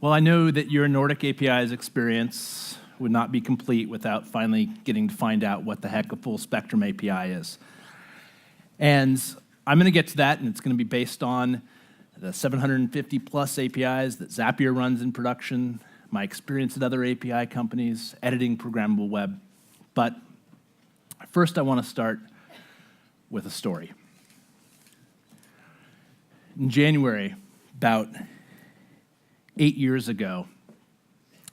Well, I know that your Nordic APIs experience would not be complete without finally getting to find out what the heck a full spectrum API is. And I'm going to get to that, and it's going to be based on the 750 plus APIs that Zapier runs in production, my experience at other API companies, editing programmable web. But first, I want to start with a story. In January, about 8 years ago,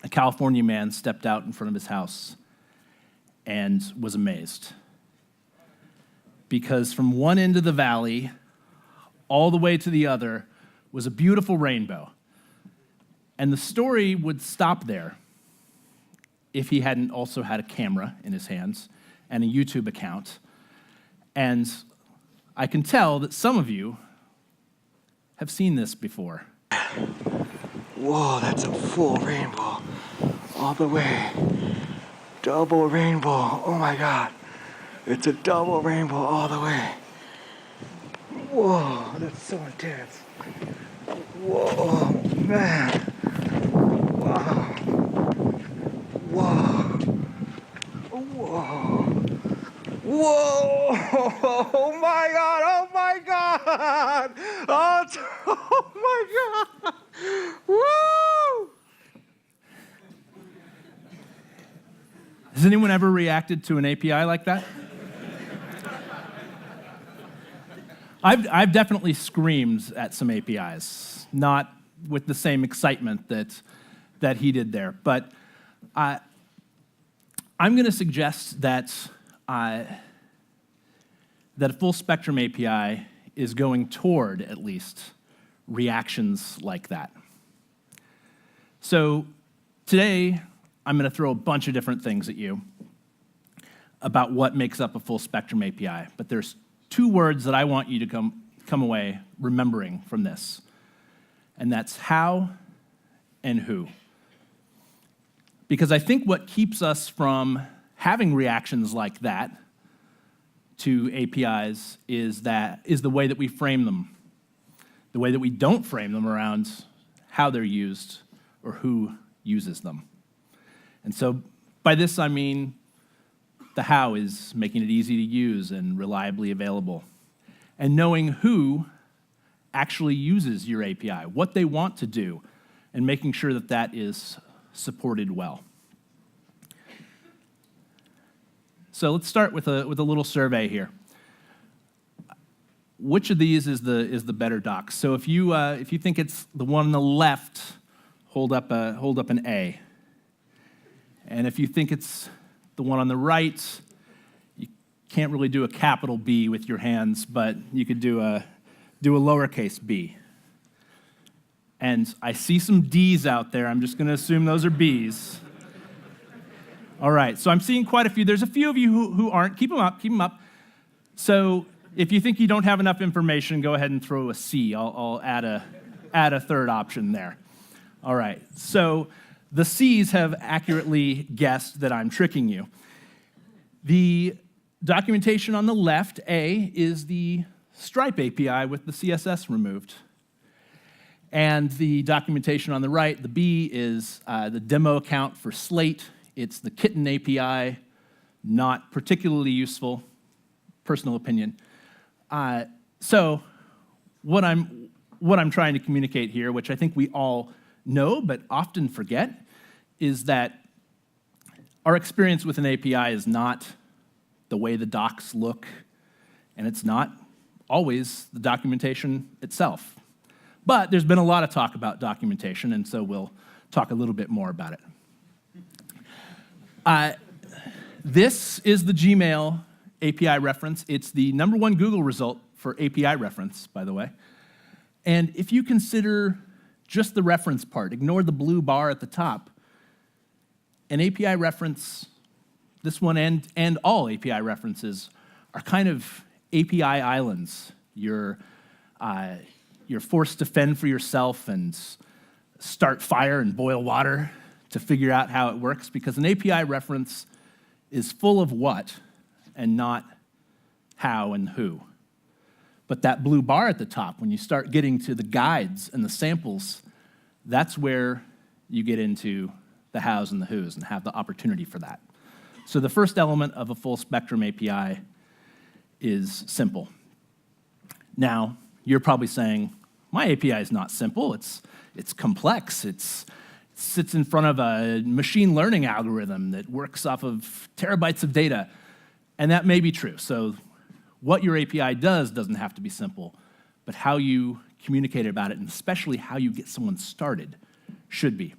a California man stepped out in front of his house and was amazed. Because from one end of the valley all the way to the other was a beautiful rainbow. And the story would stop there if he hadn't also had a camera in his hands and a YouTube account. And I can tell that some of you have seen this before. Whoa, that's a full rainbow. All the way. Double rainbow. Oh my God. It's a double rainbow all the way. Whoa, that's so intense. Whoa, man. Wow. Whoa. Whoa. Whoa! Oh my God! Oh my God! Oh my God! Woo! Has anyone ever reacted to an API like that? I've definitely screamed at some APIs, not with the same excitement that he did there. But I'm going to suggest that that a full spectrum API is going toward, at least, reactions like that. So today, I'm going to throw a bunch of different things at you about what makes up a full spectrum API. But there's two words that I want you to come away remembering from this, and that's how and who. Because I think what keeps us from having reactions like that to APIs is the way that we frame them, the way that we don't frame them around how they're used or who uses them. And so by this I mean the how is making it easy to use and reliably available, and knowing who actually uses your API, what they want to do, and making sure that that is supported well. So let's start with a little survey here. Which of these is the better doc? So if you think it's the one on the left, hold up an A. And if you think it's the one on the right, you can't really do a capital B with your hands, but you could do a lowercase b. And I see some D's out there. I'm just going to assume those are B's. All right, so I'm seeing quite a few. There's a few of you who aren't. Keep them up. So if you think you don't have enough information, go ahead and throw a C. I'll add a third option there. All right, so the C's have accurately guessed that I'm tricking you. The documentation on the left, A, is the Stripe API with the CSS removed. And the documentation on the right, the B, is the demo account for Slate. It's the Kitten API, not particularly useful, personal opinion. So what I'm trying to communicate here, which I think we all know but often forget, is that our experience with an API is not the way the docs look, and it's not always the documentation itself. But there's been a lot of talk about documentation, and so we'll talk a little bit more about it. This is the Gmail API reference. It's the #1 Google result for API reference, by the way. And if you consider just the reference part, ignore the blue bar at the top, an API reference, this one and all API references, are kind of API islands. You're forced to fend for yourself and start fire and boil water to figure out how it works, because an API reference is full of what and not how and who. But that blue bar at the top, when you start getting to the guides and the samples, that's where you get into the hows and the whos and have the opportunity for that. So the first element of a full spectrum API is simple. Now, you're probably saying, my API is not simple, it's complex, it sits in front of a machine learning algorithm that works off of terabytes of data. And that may be true. So what your API does doesn't have to be simple, but how you communicate about it, and especially how you get someone started, should be.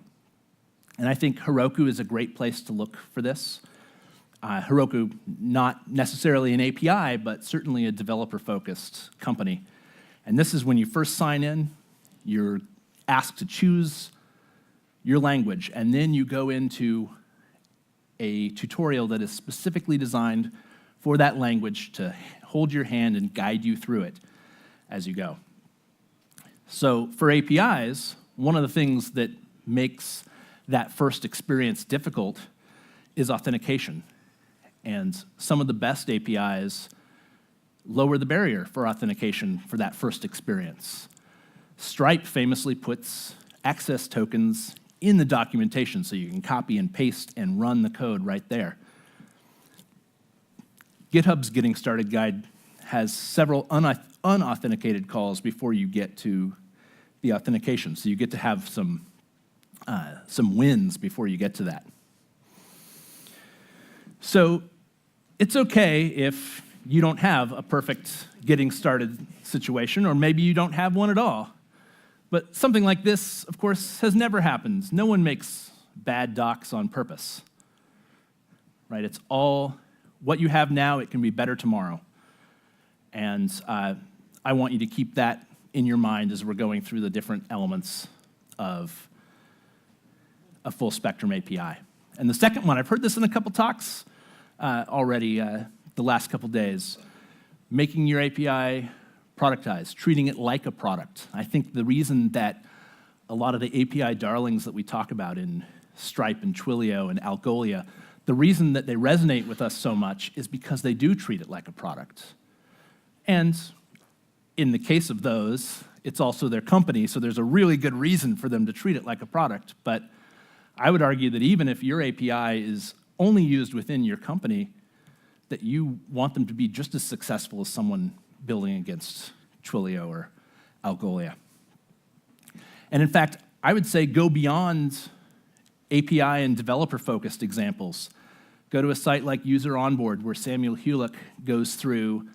And I think Heroku is a great place to look for this. Heroku, not necessarily an API, but certainly a developer-focused company. And this is when you first sign in, you're asked to choose your language, and then you go into a tutorial that is specifically designed for that language to hold your hand and guide you through it as you go. So for APIs, one of the things that makes that first experience difficult is authentication. And some of the best APIs lower the barrier for authentication for that first experience. Stripe famously puts access tokens in the documentation so you can copy and paste and run the code right there. GitHub's Getting Started guide has several unauthenticated calls before you get to the authentication. So you get to have some wins before you get to that. So it's okay if you don't have a perfect getting started situation, or maybe you don't have one at all. But something like this, of course, has never happened. No one makes bad docs on purpose, right? It's all what you have now, it can be better tomorrow. And I want you to keep that in your mind as we're going through the different elements of a full spectrum API. And the second one, I've heard this in a couple talks already the last couple days, making your API productized, treating it like a product. I think the reason that a lot of the API darlings that we talk about in Stripe and Twilio and Algolia, the reason that they resonate with us so much is because they do treat it like a product. And in the case of those, it's also their company, so there's a really good reason for them to treat it like a product. But I would argue that even if your API is only used within your company, that you want them to be just as successful as someone building against Twilio or Algolia. And in fact, I would say go beyond API and developer-focused examples. Go to a site like User Onboard, where Samuel Hulick goes through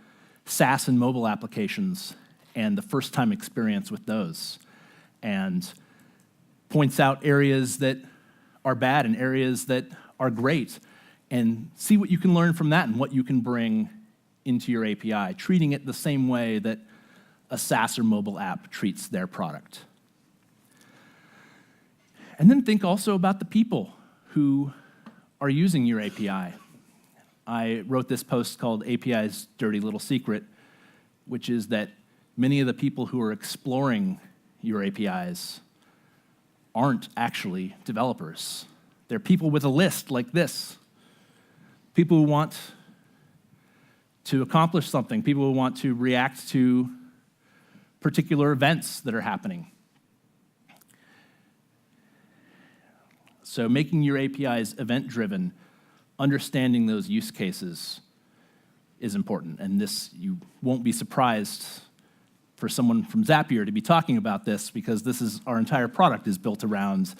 SaaS and mobile applications and the first-time experience with those, and points out areas that are bad and areas that are great, and see what you can learn from that and what you can bring into your API, treating it the same way that a SaaS or mobile app treats their product. And then think also about the people who are using your API. I wrote this post called API's Dirty Little Secret, which is that many of the people who are exploring your APIs aren't actually developers. They're people with a list like this. People who want to accomplish something, people who want to react to particular events that are happening. So making your APIs event-driven, understanding those use cases is important. And this, you won't be surprised for someone from Zapier to be talking about this, because this is, our entire product is built around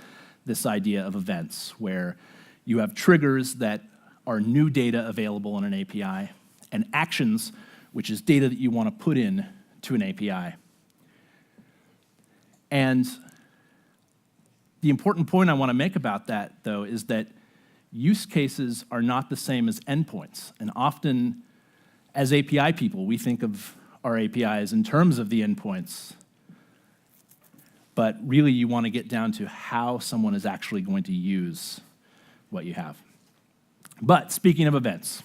this idea of events, where you have triggers that are new data available in an API, and actions, which is data that you want to put in to an API. And the important point I want to make about that, though, is that use cases are not the same as endpoints. And often, as API people, we think of our APIs in terms of the endpoints. But really, you want to get down to how someone is actually going to use what you have. But speaking of events,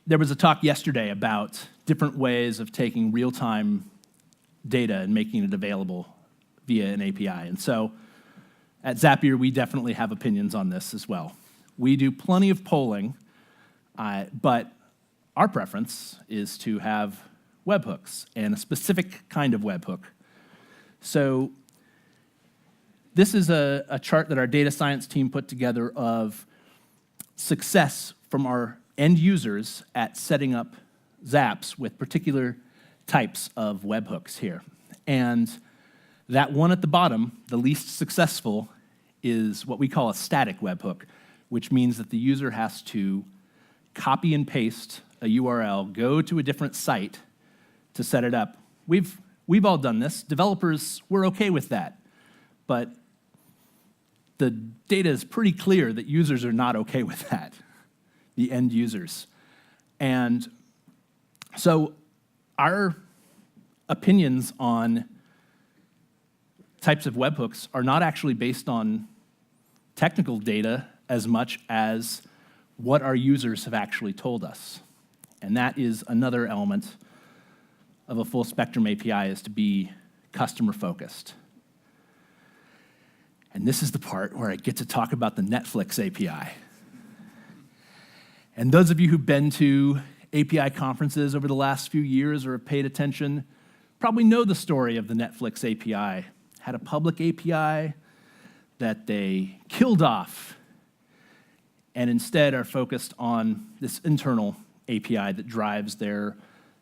there was a talk yesterday about different ways of taking real-time data and making it available via an API. And so at Zapier, we definitely have opinions on this as well. We do plenty of polling, but our preference is to have webhooks, and a specific kind of webhook. So This is a chart that our data science team put together of success from our end users at setting up Zaps with particular types of webhooks here. And that one at the bottom, the least successful, is what we call a static webhook, which means that the user has to copy and paste a URL, go to a different site to set it up. We've all done this. Developers, we're okay with that. But the data is pretty clear that users are not okay with that, the end users. And so our opinions on types of webhooks are not actually based on technical data as much as what our users have actually told us. And that is another element of a full spectrum API, is to be customer focused. And this is the part where I get to talk about the Netflix API. And those of you who've been to API conferences over the last few years or have paid attention probably know the story of the Netflix API. Had a public API that they killed off and instead are focused on this internal API that drives their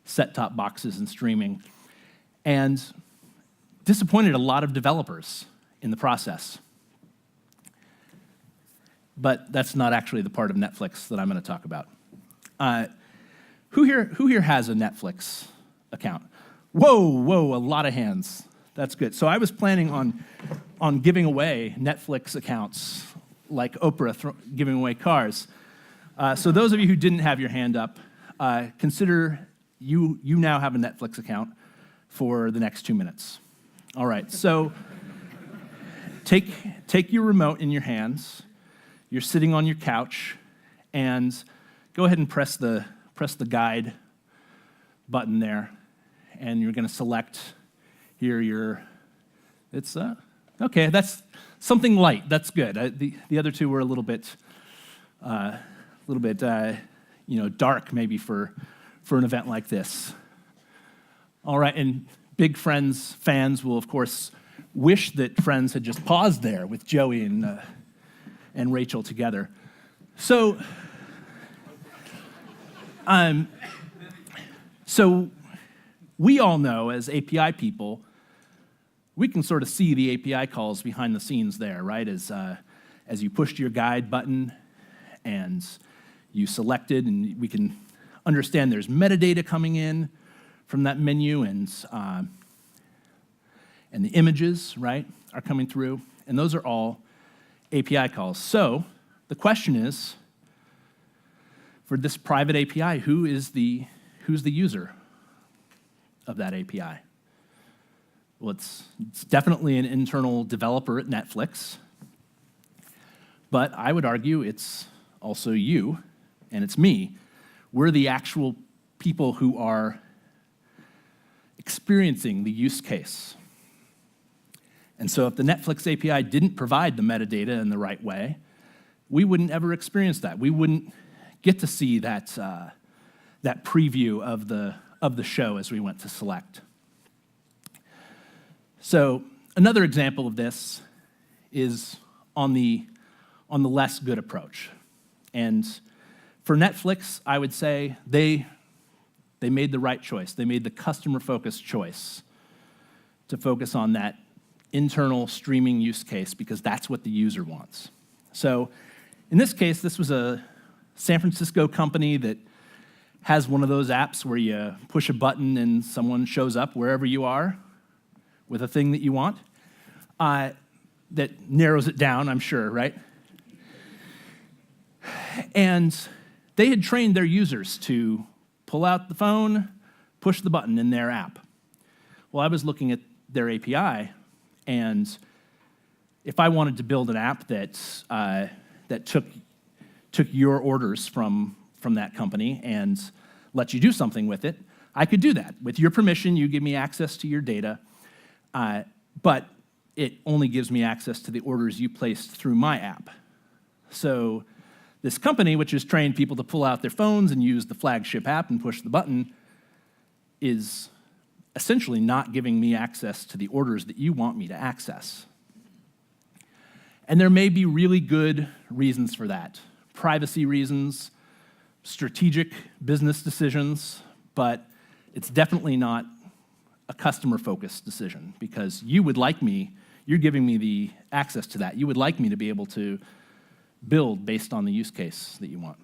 set-top boxes and streaming, and disappointed a lot of developers in the process. But that's not actually the part of Netflix that I'm going to talk about. Who here has a Netflix account? Whoa, a lot of hands. That's good. So I was planning on giving away Netflix accounts like Oprah giving away cars. So those of you who didn't have your hand up, consider you now have a Netflix account for the next 2 minutes. All right, so take your remote in your hands. You're sitting on your couch, and go ahead and press the guide button there, and you're going to select here okay, that's something light. That's good. The other two were a little bit dark maybe for an event like this. All right, and big Friends fans will of course wish that Friends had just paused there with Joey and Rachel together. So we all know as API people, we can sort of see the API calls behind the scenes there, right? As you pushed your guide button and you selected, and we can understand there's metadata coming in from that menu, and the images, right, are coming through, and those are all API calls. So the question is, for this private API, who's the user of that API? Well, it's definitely an internal developer at Netflix, but I would argue it's also you, and it's me. We're the actual people who are experiencing the use case. And so if the Netflix API didn't provide the metadata in the right way, we wouldn't ever experience that. We wouldn't get to see that preview of the show as we went to select. So another example of this is on the less good approach. And for Netflix, I would say they made the right choice. They made the customer-focused choice to focus on that internal streaming use case because that's what the user wants. So in this case, this was a San Francisco company that has one of those apps where you push a button and someone shows up wherever you are with a thing that you want. That narrows it down, I'm sure, right? And they had trained their users to pull out the phone, push the button in their app. Well, I was looking at their API, and if I wanted to build an app that took your orders from that company and let you do something with it, I could do that. With your permission, you give me access to your data, but it only gives me access to the orders you placed through my app. So this company, which has trained people to pull out their phones and use the flagship app and push the button, is essentially not giving me access to the orders that you want me to access. And there may be really good reasons for that. Privacy reasons, strategic business decisions, but it's definitely not a customer-focused decision because you would like me, you're giving me the access to that. You would like me to be able to build based on the use case that you want.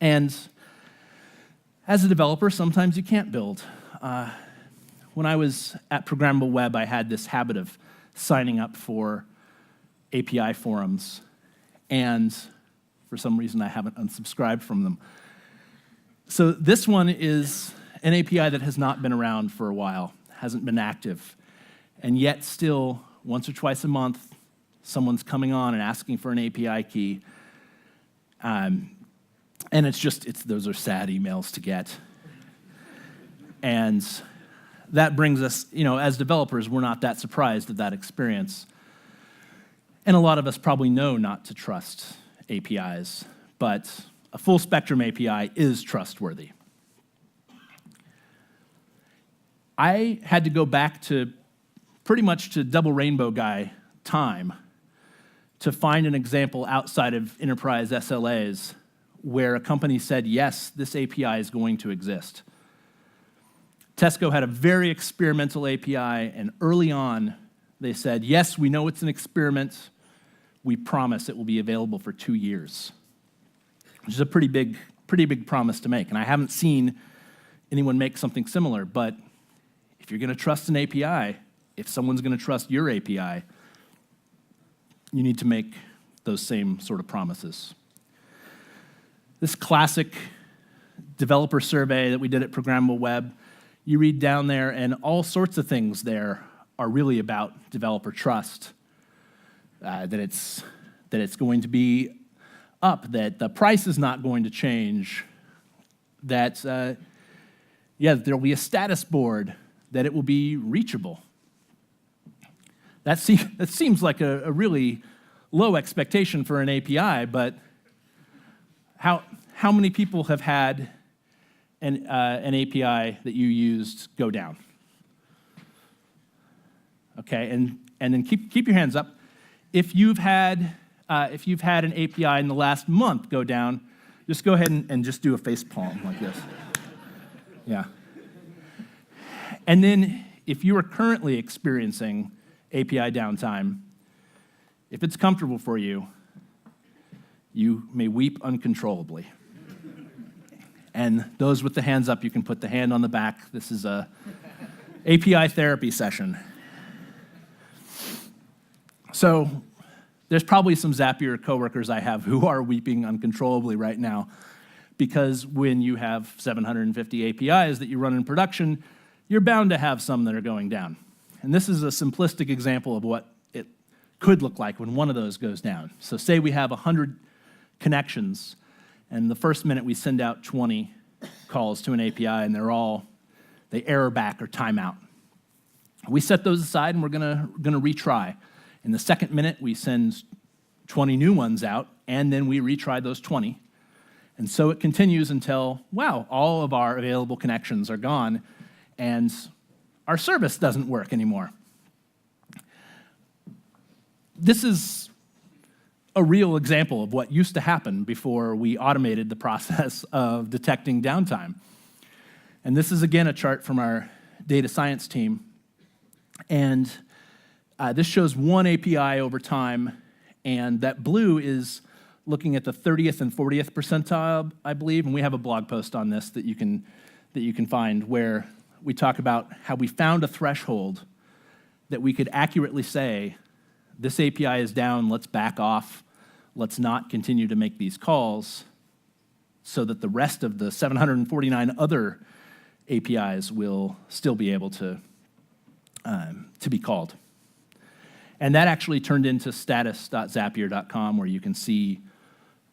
And as a developer, sometimes you can't build. When I was at Programmable Web, I had this habit of signing up for API forums, and for some reason I haven't unsubscribed from them. So this one is an API that has not been around for a while, hasn't been active, and yet still, once or twice a month, someone's coming on and asking for an API key. And those are sad emails to get. And that brings us, as developers, we're not that surprised at that experience. And a lot of us probably know not to trust APIs, but a full spectrum API is trustworthy. I had to go back to pretty much to double rainbow guy time to find an example outside of enterprise SLAs where a company said, yes, this API is going to exist. Tesco had a very experimental API, and early on, they said, yes, we know it's an experiment. We promise it will be available for 2 years, which is a pretty big promise to make. And I haven't seen anyone make something similar, but if you're going to trust an API, if someone's going to trust your API, you need to make those same sort of promises. This classic developer survey that we did at Programmable Web, you read down there, and all sorts of things there are really about developer trust. That it's going to be up, that the price is not going to change, that there will be a status board, that it will be reachable. That seems like a really low expectation for an API, but how many people have had an API that you used go down? Okay, and then keep your hands up. If you've had an API in the last month go down, just go ahead and just do a face palm like this. Yeah. And then if you are currently experiencing API downtime, if it's comfortable for you, you may weep uncontrollably. And those with the hands up, you can put the hand on the back. This is a API therapy session. So there's probably some Zapier coworkers I have who are weeping uncontrollably right now, because when you have 750 APIs that you run in production, you're bound to have some that are going down. And this is a simplistic example of what it could look like when one of those goes down. So say we have 100 connections, and the first minute we send out 20 calls to an API, and they error back or timeout. We set those aside, and we're gonna retry. In the second minute, we send 20 new ones out, and then we retry those 20. And so it continues until, wow, all of our available connections are gone, and our service doesn't work anymore. This is a real example of what used to happen before we automated the process of detecting downtime. And this is, again, a chart from our data science team. And this shows one API over time, and that blue is looking at the 30th and 40th percentile, I believe, and we have a blog post on this that you can find where we talk about how we found a threshold that we could accurately say, this API is down, let's back off, let's not continue to make these calls, so that the rest of the 749 other APIs will still be able to be called. And that actually turned into status.zapier.com, where you can see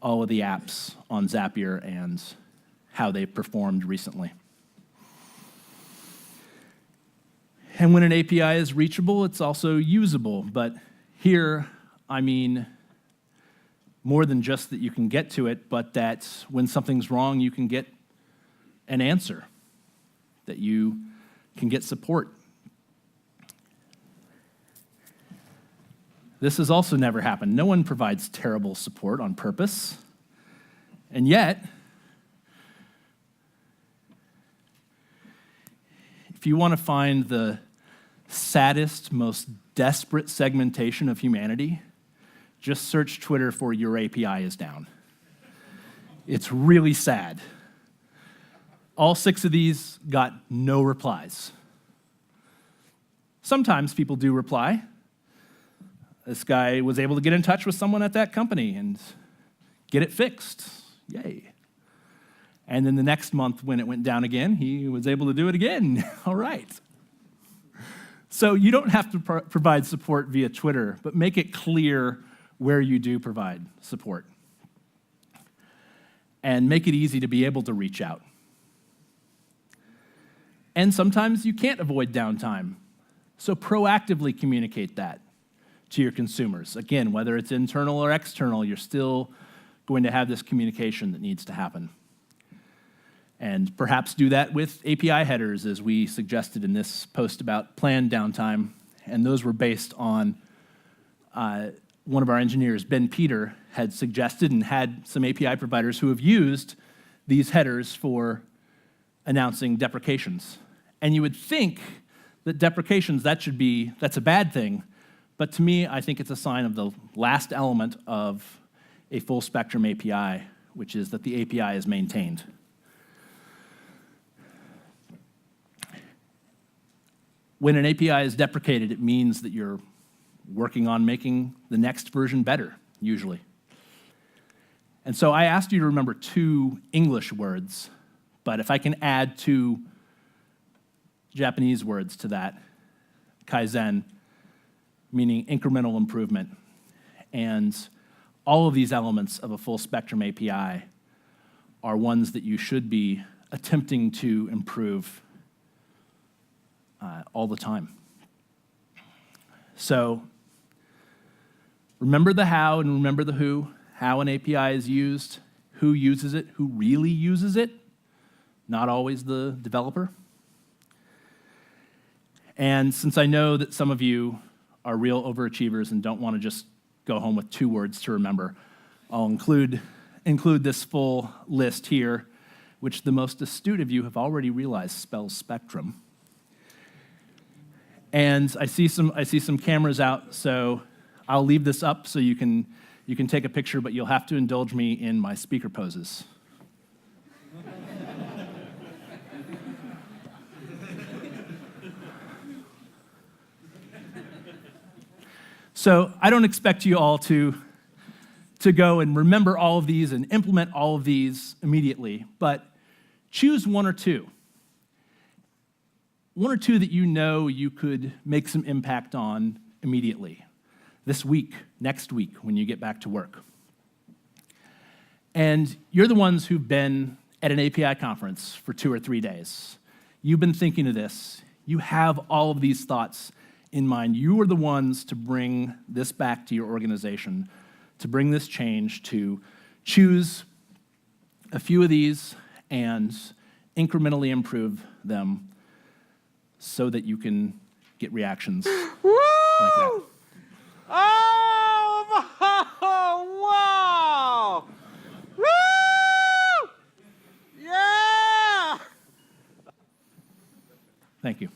all of the apps on Zapier and how they performed recently. And when an API is reachable, it's also usable. But here, I mean more than just that you can get to it, but that when something's wrong, you can get an answer, that you can get support. This has also never happened. No one provides terrible support on purpose. And yet, if you want to find the saddest, most desperate segmentation of humanity, just search Twitter for "your API is down." It's really sad. All 6 of these got no replies. Sometimes people do reply. This guy was able to get in touch with someone at that company and get it fixed. Yay. And then the next month when it went down again, he was able to do it again. All right. So you don't have to provide support via Twitter, but make it clear where you do provide support. And make it easy to be able to reach out. And sometimes you can't avoid downtime. So proactively communicate that to your consumers. Again, whether it's internal or external, you're still going to have this communication that needs to happen. And perhaps do that with API headers, as we suggested in this post about planned downtime. And those were based on one of our engineers, Ben Peter, had suggested and had some API providers who have used these headers for announcing deprecations. And you would think that deprecations, that's a bad thing. But to me, I think it's a sign of the last element of a full spectrum API, which is that the API is maintained. When an API is deprecated, it means that you're working on making the next version better, usually. And so I asked you to remember 2 English words, but if I can add 2 Japanese words to that, Kaizen, meaning incremental improvement. And all of these elements of a full spectrum API are ones that you should be attempting to improve all the time. So remember the how and remember the who. How an API is used, who uses it, who really uses it, not always the developer. And since I know that some of you are real overachievers and don't want to just go home with 2 words to remember, I'll include this full list here, which the most astute of you have already realized spells spectrum. And I see some cameras out, so I'll leave this up so you can take a picture, but you'll have to indulge me in my speaker poses. So I don't expect you all to go and remember all of these and implement all of these immediately, but choose 1 or 2. 1 or 2 that you know you could make some impact on immediately, this week, next week, when you get back to work. And you're the ones who've been at an API conference for 2 or 3 days. You've been thinking of this. You have all of these thoughts in mind. You are the ones to bring this back to your organization, to bring this change, to choose a few of these and incrementally improve them so that you can get reactions like that. Oh, wow! Woo! Yeah! Thank you.